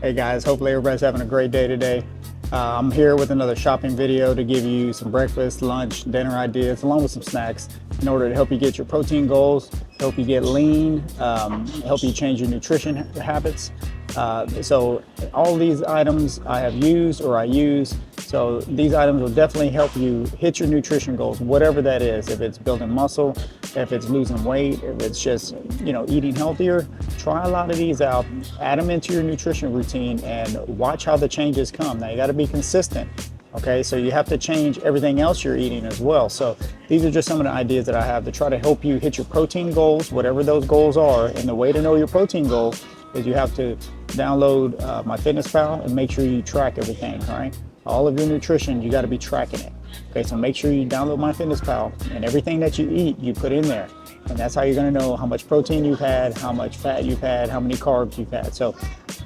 Hey guys, hopefully everybody's having a great day today. I'm here with another shopping video to give you some breakfast, lunch, dinner ideas, along with some snacks in order to help you get your protein goals, help you get lean, help you change your nutrition habits. So all these items I have used or I use. So these items will definitely help you hit your nutrition goals, whatever that is. If it's building muscle, if it's losing weight, if it's just, eating healthier, try a lot of these out, add them into your nutrition routine and watch how the changes come. Now you got to be consistent. Okay, so you have to change everything else you're eating as well. So these are just some of the ideas that I have to try to help you hit your protein goals, whatever those goals are. And the way to know your protein goal is you have to download MyFitnessPal and make sure you track everything, all right? All of your nutrition, you got to be tracking it. Okay, so make sure you download MyFitnessPal and everything that you eat, you put in there. And that's how you're going to know how much protein you've had, how much fat you've had, how many carbs you've had. So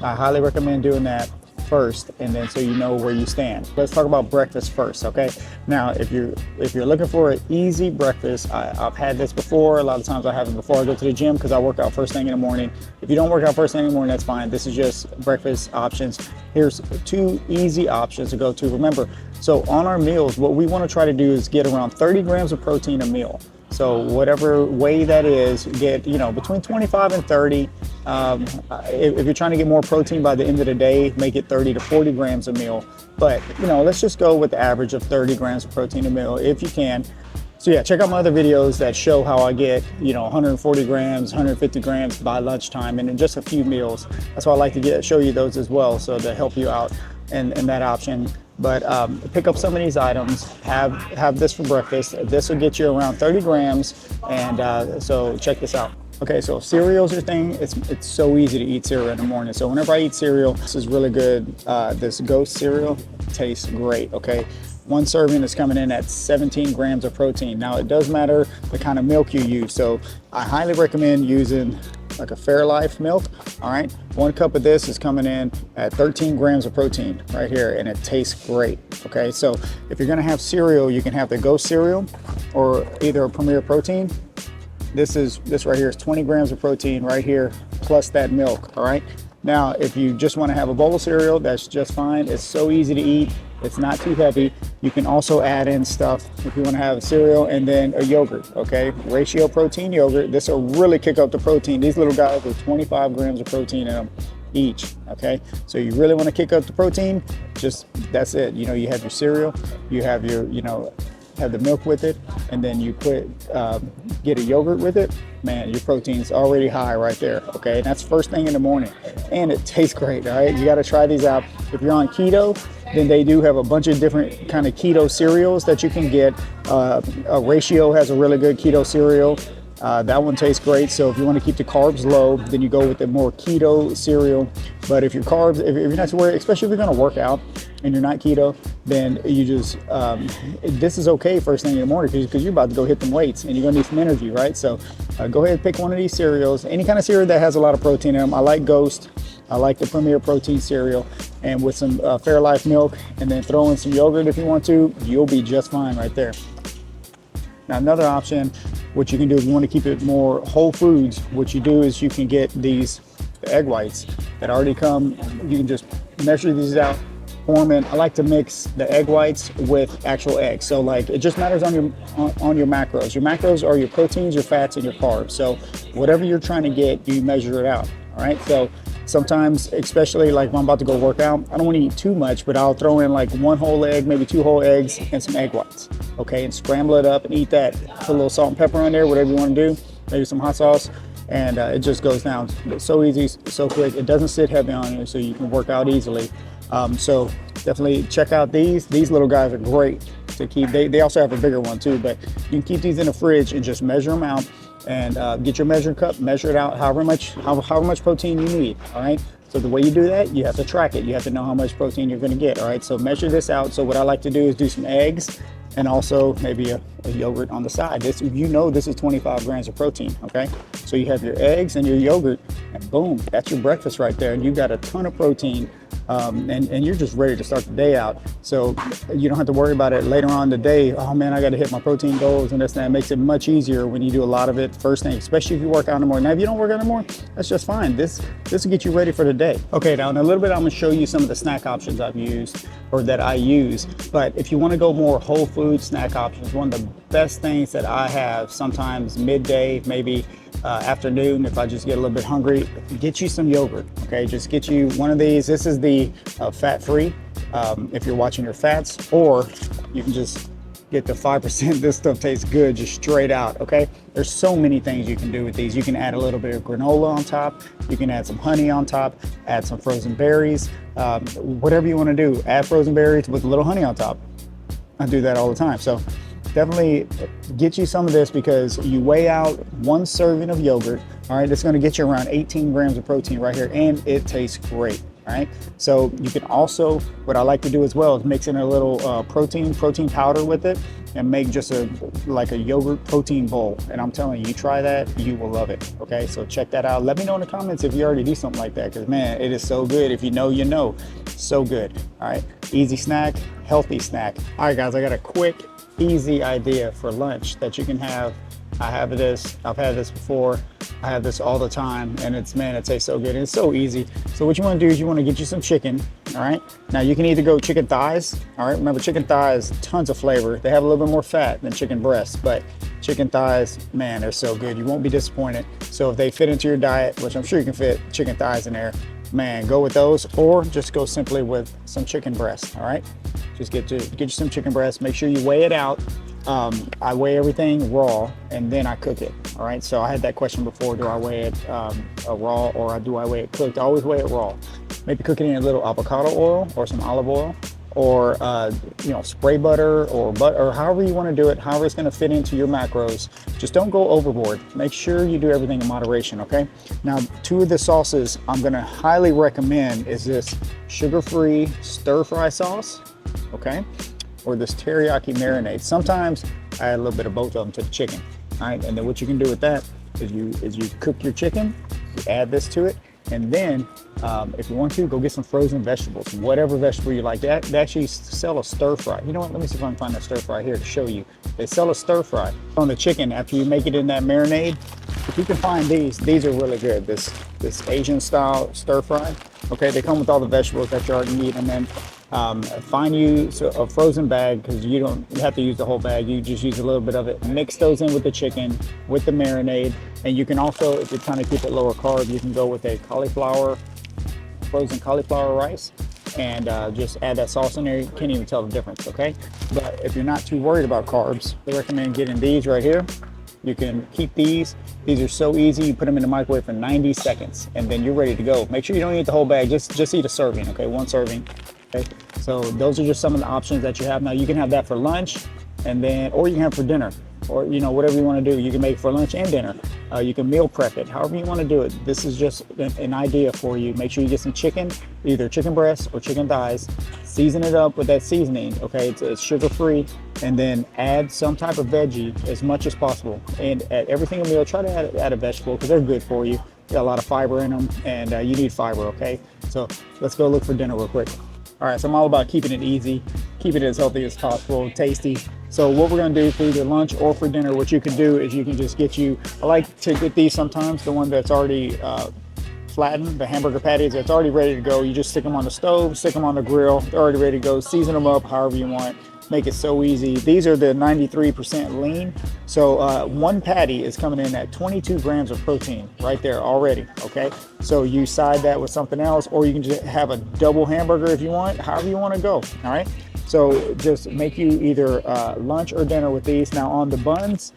I highly recommend doing that first, and then so you know where you stand. Let's talk about breakfast first, okay? Now, if you're looking for an easy breakfast, I've had this before. A lot of times I have it before I go to the gym because I work out first thing in the morning. If you don't work out first thing in the morning, that's fine. This is just breakfast options. Here's two easy options to go to. Remember, so on our meals, what we want to try to do is get around 30 grams of protein a meal. So whatever way that is, get between 25 and 30. If you're trying to get more protein by the end of the day, make it 30 to 40 grams a meal. But let's just go with the average of 30 grams of protein a meal if you can. So yeah, check out my other videos that show how I get 140 grams, 150 grams by lunchtime, and in just a few meals. That's why I like to show you those as well, so to help you out in that option. But pick up some of these items, have this for breakfast. This will get you around 30 grams, and so check this out. Okay, so cereal's your thing. It's so easy to eat cereal in the morning. So whenever I eat cereal, this is really good. This Ghost cereal tastes great, okay? One serving is coming in at 17 grams of protein. Now it does matter the kind of milk you use. So I highly recommend using like a Fairlife milk, all right? 1 cup of this is coming in at 13 grams of protein right here, and it tastes great, okay? So if you're gonna have cereal, you can have the Ghost cereal or either a Premier Protein. This right here is 20 grams of protein right here, plus that milk, all right? Now, if you just wanna have a bowl of cereal, that's just fine. It's so easy to eat. It's not too heavy. You can also add in stuff if you want to have a cereal and then a yogurt, okay? Ratio protein yogurt. This will really kick up the protein. These little guys with 25 grams of protein in them each, okay? So you really want to kick up the protein, that's it. You have your cereal, you have your, have the milk with it, and then you get a yogurt with it. Man, your protein's already high right there, okay? And that's first thing in the morning, and it tastes great, all right? You got to try these out. If you're on keto, then they do have a bunch of different kind of keto cereals that you can get. A Ratio has a really good keto cereal. That one tastes great. So if you want to keep the carbs low, then you go with the more keto cereal. But if your carbs, if you're not too worried, especially if you're going to work out and you're not keto, then you just, this is okay first thing in the morning because you're about to go hit them weights and you're going to need some energy, right? So go ahead and pick one of these cereals, any kind of cereal that has a lot of protein in them. I like Ghost. I like the Premier Protein cereal, and with some Fairlife milk, and then throw in some yogurt if you want to, you'll be just fine right there. Now another option, what you can do if you want to keep it more whole foods, what you do is you can get these egg whites that already come. You can just measure these out, pour them in. I like to mix the egg whites with actual eggs. So like it just matters on your macros. Your macros are your proteins, your fats, and your carbs. So whatever you're trying to get, you measure it out. All right. So sometimes, especially like if I'm about to go work out, I don't want to eat too much, but I'll throw in like 1 whole egg, maybe 2 whole eggs, and some egg whites. Okay, and scramble it up and eat that. Put a little salt and pepper on there, whatever you want to do. Maybe some hot sauce, and it just goes down. It's so easy, so quick. It doesn't sit heavy on you, so you can work out easily. So definitely check out these. These little guys are great to keep. They also have a bigger one too, but you can keep these in the fridge and just measure them out. And get your measuring cup, measure it out, however much protein you need, all right? So the way you do that, you have to track it. You have to know how much protein you're gonna get, all right? So measure this out. So what I like to do is do some eggs and also maybe a yogurt on the side. This is 25 grams of protein, okay? So you have your eggs and your yogurt, and boom, that's your breakfast right there. And you got a ton of protein and you're just ready to start the day out. So you don't have to worry about it later on in the day. Oh man, I got to hit my protein goals and this and that. It makes it much easier when you do a lot of it first thing, especially if you work out in the morning. Now, if you don't work out in the morning, that's just fine. This will get you ready for the day. Okay, now in a little bit, I'm gonna show you some of the snack options I've used or that I use. But if you want to go more whole food snack options, one of the best things that I have sometimes midday, maybe afternoon, if I just get a little bit hungry, get you some yogurt. Okay, just get you one of these. This is the fat-free if you're watching your fats, or you can just get the 5%. This stuff tastes good just straight out. Okay, there's so many things you can do with these. You can add a little bit of granola on top, you can add some honey on top, add some frozen berries, whatever you want to do. Add frozen berries with a little honey on top. I do that all the time. So definitely get you some of this, because you weigh out one serving of yogurt. All right, it's going to get you around 18 grams of protein right here, and it tastes great. All right, so you can also, what I like to do as well is mix in a little protein powder with it, and make just like a yogurt protein bowl. And I'm telling you, you try that, you will love it. Okay, so check that out. Let me know in the comments if you already do something like that, because man, it is so good. If you know, you know. So good. All right, easy snack, healthy snack. All right guys, I got a quick easy idea for lunch that you can have. I've had this before. I have this all the time, and it tastes so good. And it's so easy. So what you want to do is you want to get you some chicken. All right, now you can either go chicken thighs. All right, remember, chicken thighs, tons of flavor. They have a little bit more fat than chicken breasts, but chicken thighs, man, they're so good. You won't be disappointed. So if they fit into your diet, which I'm sure you can fit chicken thighs in there, man, go with those, or just go simply with some chicken breast. All right, just get you some chicken breast. Make sure you weigh it out. I weigh everything raw, and then I cook it. All right, so I had that question before: do I weigh it raw, or do I weigh it cooked? I always weigh it raw. Maybe cook it in a little avocado oil or some olive oil, or spray butter or however you want to do it, however it's going to fit into your macros. Just don't go overboard. Make sure you do everything in moderation. Okay, now two of the sauces I'm going to highly recommend is this sugar-free stir-fry sauce, okay, or this teriyaki marinade. Sometimes I add a little bit of both of them to the chicken. All right, and then what you can do with that is you cook your chicken, you add this to it, and then if you want to, go get some frozen vegetables, whatever vegetable you like. They actually sell a stir fry. You know what? Let me see if I can find a stir fry here to show you. They sell a stir fry on the chicken after you make it in that marinade. If you can find these are really good. This Asian style stir fry. Okay, they come with all the vegetables that you already need, and then find you a frozen bag, because you don't have to use the whole bag. You just use a little bit of it. Mix those in with the chicken, with the marinade, and you can also, if you're trying to keep it lower carb, you can go with a frozen cauliflower rice, and just add that sauce in there. You can't even tell the difference. Okay, but if you're not too worried about carbs, I recommend getting these right here. You can keep these. These are so easy. You put them in the microwave for 90 seconds, and then you're ready to go. Make sure you don't eat the whole bag. Just eat a serving. Okay, one serving. Okay, so those are just some of the options that you have. Now you can have that for lunch, and then, or you can have for dinner, or whatever you want to do. You can make it for lunch and dinner. You can meal prep it, however you want to do it. This is just an idea for you. Make sure you get some chicken, either chicken breast or chicken thighs. Season it up with that seasoning. Okay, it's sugar free, and then add some type of veggie as much as possible. And at every single meal, try to add a vegetable, because they're good for you. They got a lot of fiber in them, and you need fiber. Okay, so let's go look for dinner real quick. All right, so I'm all about keeping it easy, keeping it as healthy as possible, tasty. So what we're gonna do for either lunch or for dinner, what you can do is you can just I like to get these sometimes, the one that's already flattened, the hamburger patties that's already ready to go. You just stick them on the stove, stick them on the grill, they're already ready to go. Season them up however you want. Make it so easy. These are the 93% lean. So one patty is coming in at 22 grams of protein right there already, okay? So you side that with something else, or you can just have a double hamburger if you want, however you want to go, all right? So just make you either lunch or dinner with these. Now on the buns,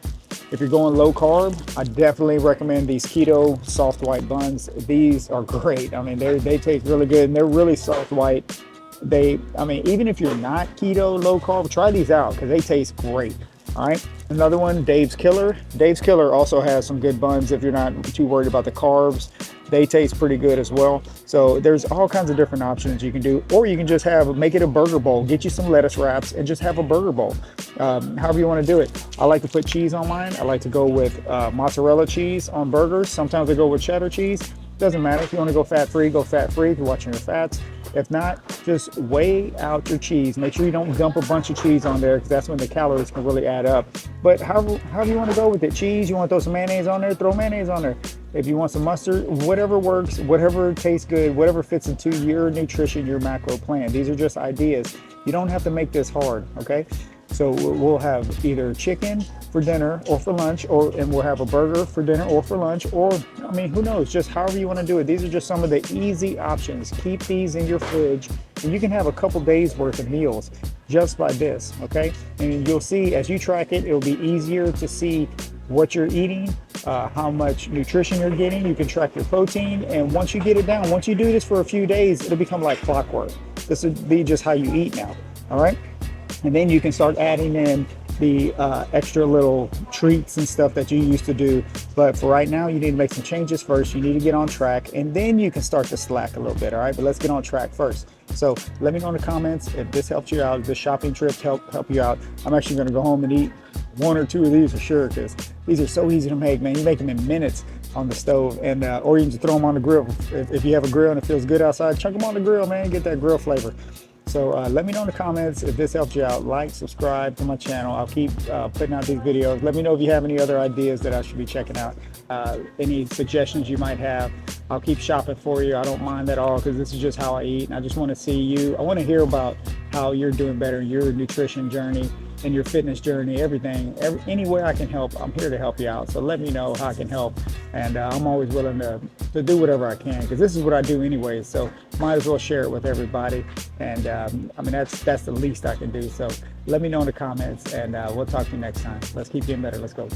if you're going low carb, I definitely recommend these keto soft white buns. These are great. I mean, they taste really good, and they're really soft white. Even if you're not keto, low carb, try these out, because they taste great. All right, another one, Dave's Killer. Dave's Killer also has some good buns if you're not too worried about the carbs. They taste pretty good as well. So there's all kinds of different options you can do, or you can just make it a burger bowl. Get you some lettuce wraps and just have a burger bowl. However you want to do it. I like to put cheese on mine. I like to go with mozzarella cheese on burgers. Sometimes I go with cheddar cheese. Doesn't matter. If you want to go fat-free, go fat-free if you're watching your fats. If not, just weigh out your cheese. Make sure you don't dump a bunch of cheese on there, because that's when the calories can really add up. But however you want to go with it, cheese, you want to throw some mayonnaise on there, throw mayonnaise on there. If you want some mustard, whatever works, whatever tastes good, whatever fits into your nutrition, your macro plan. These are just ideas. You don't have to make this hard, okay? So we'll have either chicken for dinner or for lunch, and we'll have a burger for dinner or for lunch, or, I mean, who knows, just however you want to do it. These are just some of the easy options. Keep these in your fridge, and you can have a couple days worth of meals just by this, okay? And you'll see as you track it, it'll be easier to see what you're eating, how much nutrition you're getting. You can track your protein, and once you get it down, once you do this for a few days, it'll become like clockwork. This would be just how you eat now, all right? And then you can start adding in the extra little treats and stuff that you used to do. But for right now, you need to make some changes first. You need to get on track, and then you can start to slack a little bit, all right? But let's get on track first. So let me know in the comments if this helped you out, if this shopping trip help you out. I'm actually gonna go home and eat 1 or 2 of these for sure, because these are so easy to make, man. You make them in minutes on the stove, and or you can just throw them on the grill. If you have a grill and it feels good outside, chunk them on the grill, man. Get that grill flavor. So let me know in the comments if this helped you out. Like, subscribe to my channel. I'll keep putting out these videos. Let me know if you have any other ideas that I should be checking out. Any suggestions you might have. I'll keep shopping for you. I don't mind at all, because this is just how I eat. And I just want to see you. I want to hear about how you're doing better in your nutrition journey and your fitness journey, everything. Anywhere I can help, I'm here to help you out. So let me know how I can help. And I'm always willing to do whatever I can, because this is what I do anyway. So might as well share it with everybody. And I mean, that's the least I can do. So let me know in the comments, and we'll talk to you next time. Let's keep getting better. Let's go.